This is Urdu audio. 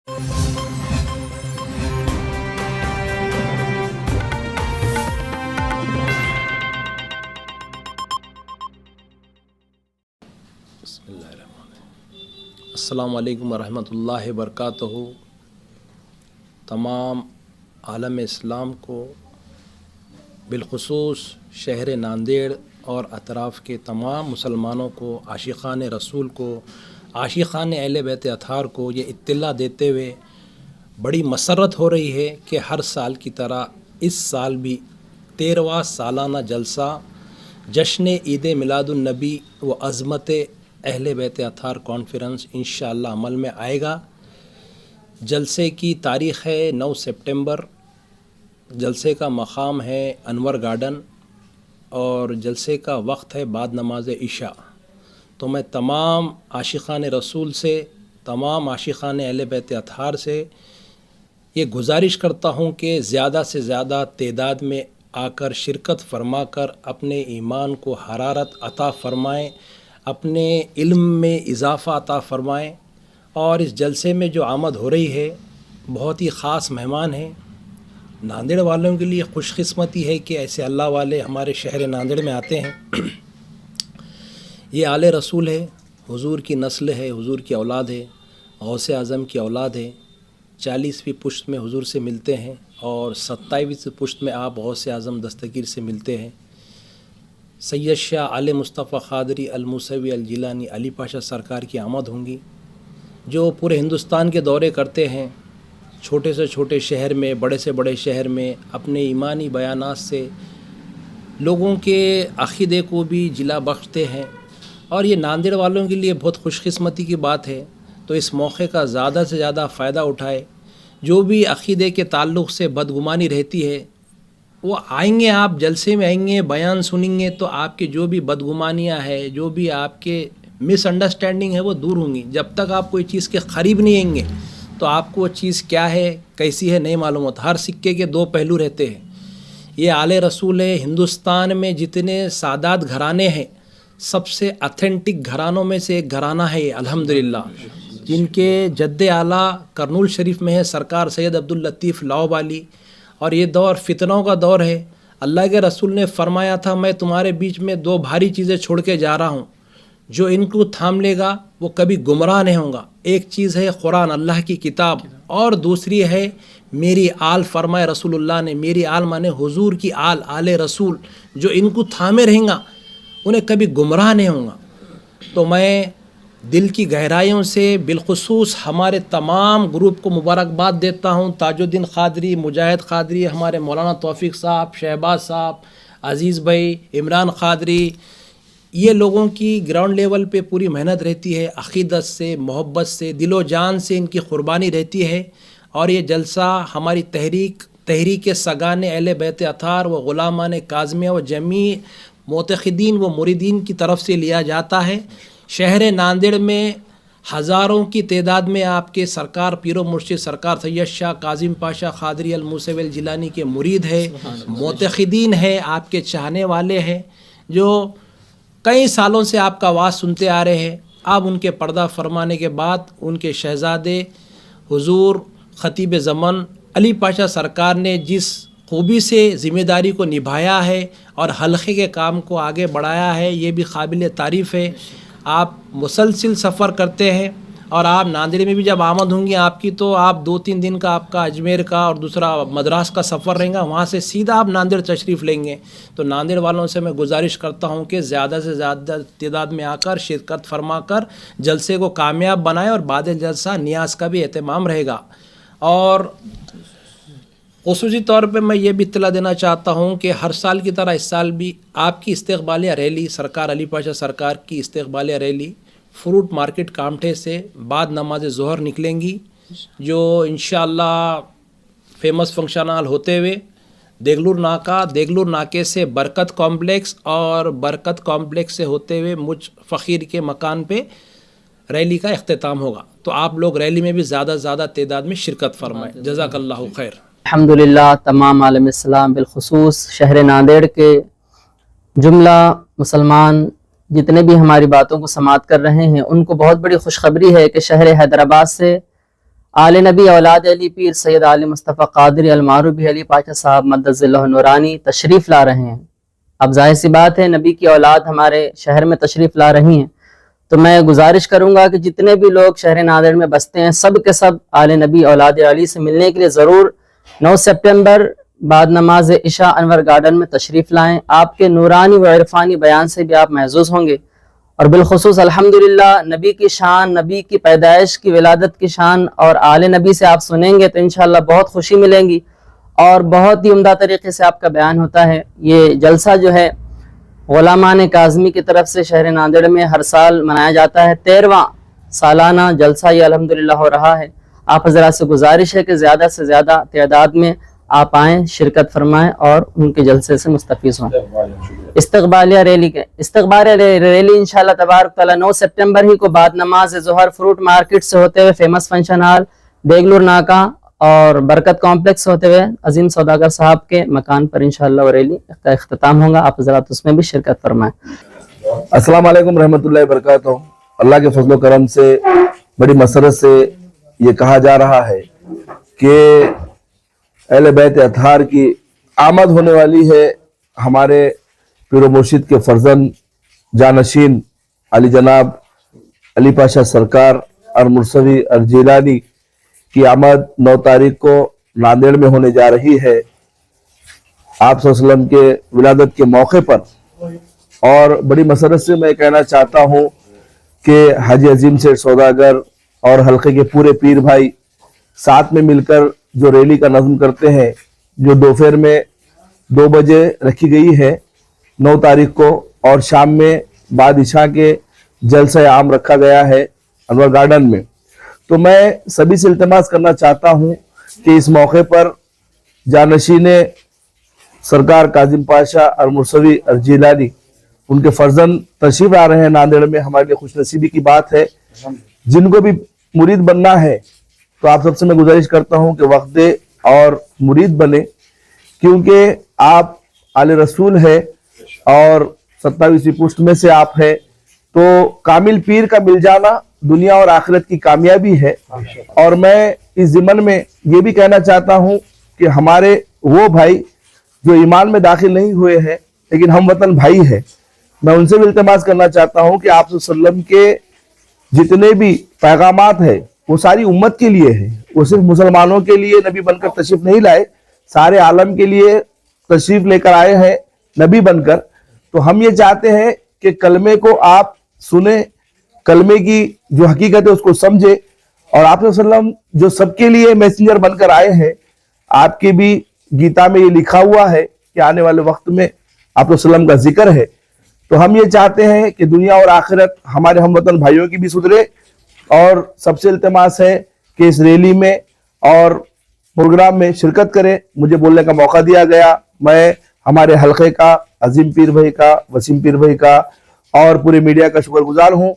السلام علیکم ورحمۃ اللہ وبرکاتہ۔ تمام عالم اسلام کو، بالخصوص شہر ناندیڑ اور اطراف کے تمام مسلمانوں کو، عاشقان رسول کو، عاشقان اہل بیت اطہار کو یہ اطلاع دیتے ہوئے بڑی مسرت ہو رہی ہے کہ ہر سال کی طرح اس سال بھی 13واں سالانہ جلسہ جشن عید میلاد النبی و عظمت اہل بیت اطہار کانفرنس انشاءاللہ عمل میں آئے گا۔ جلسے کی تاریخ ہے 9 سپٹمبر، جلسے کا مقام ہے انور گارڈن اور جلسے کا وقت ہے بعد نماز عشاء۔ تو میں تمام عاشقان رسول سے، تمام عاشقان اہل بیت اطہار سے یہ گزارش کرتا ہوں کہ زیادہ سے زیادہ تعداد میں آ کر شرکت فرما کر اپنے ایمان کو حرارت عطا فرمائیں، اپنے علم میں اضافہ عطا فرمائیں۔ اور اس جلسے میں جو آمد ہو رہی ہے بہت ہی خاص مہمان ہیں۔ ناندیڑ والوں کے لیے خوش قسمتی ہے کہ ایسے اللہ والے ہمارے شہر ناندیڑ میں آتے ہیں۔ یہ آل رسول ہے، حضور کی نسل ہے، حضور کی اولاد ہے، غوث اعظم کی اولاد ہے۔ 40ویں پشت میں حضور سے ملتے ہیں اور 27ویں پشت میں آپ غوث اعظم دستگیر سے ملتے ہیں۔ سید شاہ علی مصطفیٰ قادری الموسوی الجیلانی علی پاشا سرکار کی آمد ہوں گی، جو پورے ہندوستان کے دورے کرتے ہیں، چھوٹے سے چھوٹے شہر میں، بڑے سے بڑے شہر میں اپنے ایمانی بیانات سے لوگوں کے عقیدے کو بھی جلا بخشتے ہیں۔ اور یہ ناندیڑ والوں کے لیے بہت خوش قسمتی کی بات ہے، تو اس موقع کا زیادہ سے زیادہ فائدہ اٹھائے۔ جو بھی عقیدے کے تعلق سے بدگمانی رہتی ہے وہ آئیں گے، آپ جلسے میں آئیں گے، بیان سنیں گے تو آپ کے جو بھی بدگمانیاں ہیں، جو بھی آپ کے مس انڈرسٹینڈنگ ہے وہ دور ہوں گی۔ جب تک آپ کوئی چیز کے قریب نہیں آئیں گے تو آپ کو وہ چیز کیا ہے، کیسی ہے، نہیں معلوم ہوتا۔ ہر سکے کے دو پہلو رہتے ہیں۔ یہ آل رسول ہے۔ ہندوستان میں جتنے سادات گھرانے ہیں سب سے اتھینٹک گھرانوں میں سے ایک گھرانہ ہے یہ، الحمدللہ، جن کے جد اعلیٰ کرنول شریف میں ہے سرکار سید عبداللطیف لاؤ والی۔ اور یہ دور فتنوں کا دور ہے۔ اللہ کے رسول نے فرمایا تھا میں تمہارے بیچ میں دو بھاری چیزیں چھوڑ کے جا رہا ہوں، جو ان کو تھام لے گا وہ کبھی گمراہ نہیں ہوگا۔ ایک چیز ہے قرآن، اللہ کی کتاب، اور دوسری ہے میری آل۔ فرمائے رسول اللہ نے، میری آل مانے حضور کی آل، آل رسول، جو ان کو تھامے رہیں گا انہیں کبھی گمراہ نہیں ہوگا۔ تو میں دل کی گہرائیوں سے بالخصوص ہمارے تمام گروپ کو مبارکباد دیتا ہوں۔ تاج الدین قادری، مجاہد قادری، ہمارے مولانا توفیق صاحب، شہباز صاحب، عزیز بھائی، عمران قادری، یہ لوگوں کی گراؤنڈ لیول پہ پوری محنت رہتی ہے، عقیدت سے، محبت سے، دل و جان سے ان کی قربانی رہتی ہے۔ اور یہ جلسہ ہماری تحریک سگان اہل بیت اطہار و غلامان کاظمیہ و جمیع معتقدین و مریدین کی طرف سے لیا جاتا ہے۔ شہر ناندیڑ میں ہزاروں کی تعداد میں آپ کے سرکار پیر و مرشد سرکار سید شاہ کاظم پاشا قادری الموسوی الجیلانی کے مرید ہے، معتقدین ہے، آپ کے چاہنے والے ہیں، جو کئی سالوں سے آپ کا آواز سنتے آ رہے ہیں۔ اب ان کے پردہ فرمانے کے بعد ان کے شہزادے حضور خطیب زمن علی پاشا سرکار نے جس خوبی سے ذمہ داری کو نبھایا ہے اور حلقے کے کام کو آگے بڑھایا ہے، یہ بھی قابل تعریف ہے۔ آپ مسلسل سفر کرتے ہیں اور آپ ناندیڑ میں بھی جب آمد ہوں گی آپ کی، تو آپ 2-3 دن کا آپ کا اجمیر کا اور دوسرا مدراس کا سفر رہیں گا، وہاں سے سیدھا آپ ناندیڑ تشریف لیں گے۔ تو ناندیڑ والوں سے میں گزارش کرتا ہوں کہ زیادہ سے زیادہ تعداد میں آ کر شرکت فرما کر جلسے کو کامیاب بنائیں، اور بعد جلسہ نیاز کا بھی اہتمام رہے گا۔ اور خصوصی طور پہ میں یہ بھی اطلاع دینا چاہتا ہوں کہ ہر سال کی طرح اس سال بھی آپ کی استقبالیہ ریلی، سرکار علی پاشا سرکار کی استقبالیہ ریلی فروٹ مارکیٹ کامٹھے سے بعد نماز ظہر نکلیں گی، جو انشاءاللہ فیمس فنکشن ہال ہوتے ہوئے دیگلور ناکے سے برکت کمپلیکس اور برکت کمپلیکس سے ہوتے ہوئے مجھ فقیر کے مکان پہ ریلی کا اختتام ہوگا۔ تو آپ لوگ ریلی میں بھی زیادہ سے زیادہ تعداد میں شرکت فرمائیں۔ جزاک اللہ خیر۔ الحمدللہ تمام عالم اسلام بالخصوص شہر ناندیڑ کے جملہ مسلمان جتنے بھی ہماری باتوں کو سماعت کر رہے ہیں ان کو بہت بڑی خوشخبری ہے کہ شہر حیدرآباد سے آل نبی اولاد علی پیر سید علی مصطفیٰ قادری المعروفی علی پاشا صاحب مدظ اللہ نورانی تشریف لا رہے ہیں۔ اب ظاہر سی بات ہے نبی کی اولاد ہمارے شہر میں تشریف لا رہی ہیں، تو میں گزارش کروں گا کہ جتنے بھی لوگ شہر ناندیڑ میں بستے ہیں سب کے سب آل نبی اولاد علی سے ملنے کے لیے ضرور 9 سپٹمبر بعد نماز عشاء انور گارڈن میں تشریف لائیں۔ آپ کے نورانی و عرفانی بیان سے بھی آپ محظوظ ہوں گے، اور بالخصوص الحمدللہ نبی کی شان، نبی کی پیدائش کی ولادت کی شان اور آل نبی سے آپ سنیں گے تو انشاءاللہ بہت خوشی ملیں گی، اور بہت ہی عمدہ طریقے سے آپ کا بیان ہوتا ہے۔ یہ جلسہ جو ہے غلامان کاظمی کی طرف سے شہر ناندیڑ میں ہر سال منایا جاتا ہے، 13واں سالانہ جلسہ یہ الحمدللہ ہو رہا ہے۔ آپ حضرات سے گزارش ہے کہ زیادہ سے زیادہ تعداد میں آپ آئیں، شرکت فرمائیں اور ان کے جلسے سے مستفیض ہوں۔ استقبالیہ ریلی انشاءاللہ تبارک تعالیٰ 9 سپٹمبر ہی کو بعد نماز ظہر فروٹ مارکیٹ سے ہوتے ہوئے فیمس فنکشن ہال دیگلور ناکا اور برکت کمپلیکس ہوتے ہوئے عظیم سوداگر صاحب کے مکان پر انشاءاللہ وہ ریلی کا اختتام ہوگا۔ آپ حضرات اس میں بھی شرکت فرمائیں۔ السلام علیکم رحمۃ اللہ وبرکاتہ۔ اللہ کے فضل و کرم سے بڑی مسرت سے یہ کہا جا رہا ہے کہ اہل بیت اطہار کی آمد ہونے والی ہے۔ ہمارے پیر و مرشد کے فرزند جانشین علی جناب علی پاشا سرکار اور مرسوی اور جیلانی کی آمد 9 تاریخ کو ناندیڑ میں ہونے جا رہی ہے۔ آپ صلی اللہ علیہ وسلم کے ولادت کے موقع پر، اور بڑی مسرت سے میں کہنا چاہتا ہوں کہ حاجی عظیم سے سوداگر اور حلقے کے پورے پیر بھائی ساتھ میں مل کر جو ریلی کا نظم کرتے ہیں، جو دوپہر میں 2 بجے رکھی گئی ہے 9 تاریخ کو، اور شام میں بعد عشاء کے جلسہ عام رکھا گیا ہے انور گارڈن میں، تو میں سبھی سے التماس کرنا چاہتا ہوں کہ اس موقع پر جانشین سرکار کاظم پاشا اور مرسوی اور جیلانی ان کے فرزند تشریف آ رہے ہیں ناندیڑ میں۔ ہمارے لیے خوش نصیبی کی بات ہے۔ جن کو بھی مرید بننا ہے تو آپ سب سے میں گزارش کرتا ہوں کہ وقت دے اور مرید بنے، کیونکہ آپ آل رسول ہے اور 27ویں پشت میں سے آپ ہے، تو کامل پیر کا مل جانا دنیا اور آخرت کی کامیابی ہے۔ اور میں اس ضمن میں یہ بھی کہنا چاہتا ہوں کہ ہمارے وہ بھائی جو ایمان میں داخل نہیں ہوئے ہیں لیکن ہم وطن بھائی ہیں، میں ان سے بھی التماس کرنا چاہتا ہوں کہ آپ صلی اللہ علیہ وسلم کے جتنے بھی پیغامات ہیں وہ ساری امت کے لیے ہے، وہ صرف مسلمانوں کے لیے نبی بن کر تشریف نہیں لائے، سارے عالم کے لیے تشریف لے کر آئے ہیں نبی بن کر۔ تو ہم یہ چاہتے ہیں کہ کلمے کو آپ سنیں، کلمے کی جو حقیقت ہے اس کو سمجھے، اور آپ صلی اللہ علیہ وسلم جو سب کے لیے میسنجر بن کر آئے ہیں، آپ کی بھی گیتا میں یہ لکھا ہوا ہے کہ آنے والے وقت میں آپ صلی اللہ علیہ وسلم کا ذکر ہے۔ تو ہم یہ چاہتے ہیں کہ دنیا اور آخرت ہمارے ہم وطن بھائیوں کی بھی سدھرے، اور سب سے التماس ہے کہ اس ریلی میں اور پروگرام میں شرکت کرے۔ مجھے بولنے کا موقع دیا گیا، میں ہمارے حلقے کا، عظیم پیر بھائی کا، وسیم پیر بھائی کا اور پورے میڈیا کا شکر گزار ہوں۔